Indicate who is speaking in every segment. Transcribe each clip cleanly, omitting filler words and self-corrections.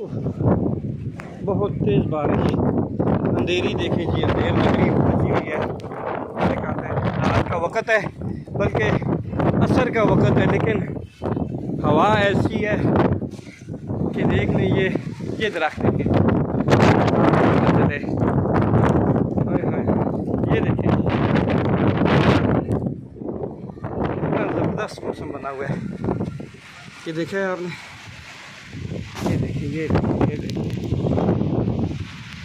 Speaker 1: बहुत तेज़ बारिश, अंधेरी देखें जी, अंधेर तकरीब बची हुई है। रात का वक़्त है, बल्कि असर का वक़्त है, लेकिन हवा ऐसी है कि देख लें ये दरख्त देखें, ये देखें कितना ज़बरदस्त मौसम बना हुआ है। ये देखा है आपने, ये देखिए, ये देखिए,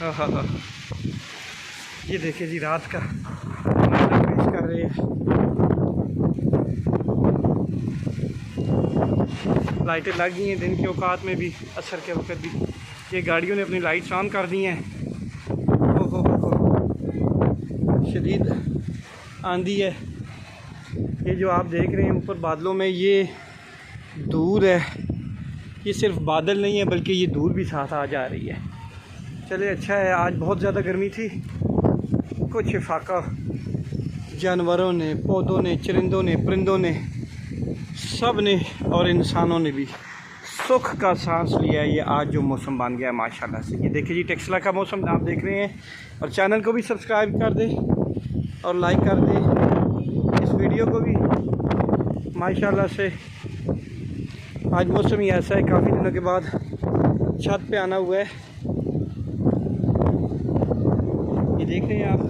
Speaker 1: हाँ, ये देखिए जी, रात का पेश कर रहे हैं। लाइटें लग गई हैं दिन के औकात में भी, असर के वक्त भी। ये गाड़ियों ने अपनी लाइट्स ऑन कर दी हैं। ओहो शदीद आंधी है। ये जो आप देख रहे हैं ऊपर बादलों में, ये दूर है, ये सिर्फ बादल नहीं है बल्कि ये दूर भी साथ आ जा रही है। चले अच्छा है, आज बहुत ज़्यादा गर्मी थी। कुछ फाका जानवरों ने, पौधों ने, चरिंदों ने, परिंदों ने, सब ने और इंसानों ने भी सुख का सांस लिया है। ये आज जो मौसम बन गया है माशाल्लाह से। ये देखिए जी, टेक्सला का मौसम आप देख रहे हैं। और चैनल को भी सब्सक्राइब कर दें और लाइक कर दें इस वीडियो को भी। माशाल्लाह से आज मौसम ही ऐसा है, काफ़ी दिनों के बाद छत पे आना हुआ है। ये देख रहे हैं आप,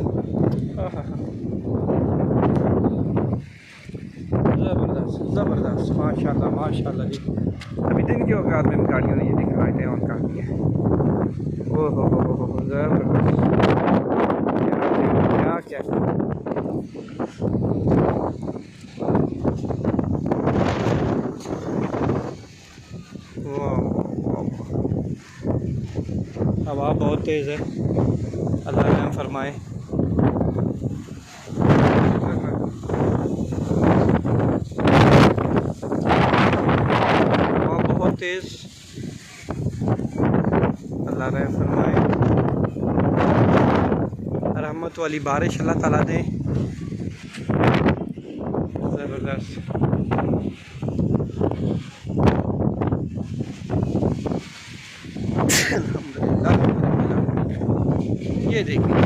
Speaker 1: ज़बरदस्त माशाल्लाह माशाल्लाह जी। अभी दिन के औकात में गाड़ियों ने ये दिखाई ऑन कर दी है। ओहो ज़बरदस्त, क्या हवा बहुत तेज़ है, अल्लाह रहम फरमाए। बहुत तेज़, अल्लाह रहम फरमाए। रहमत वाली बारिश अल्लाह ताला दे। ज़बरदस्त, ये देखिए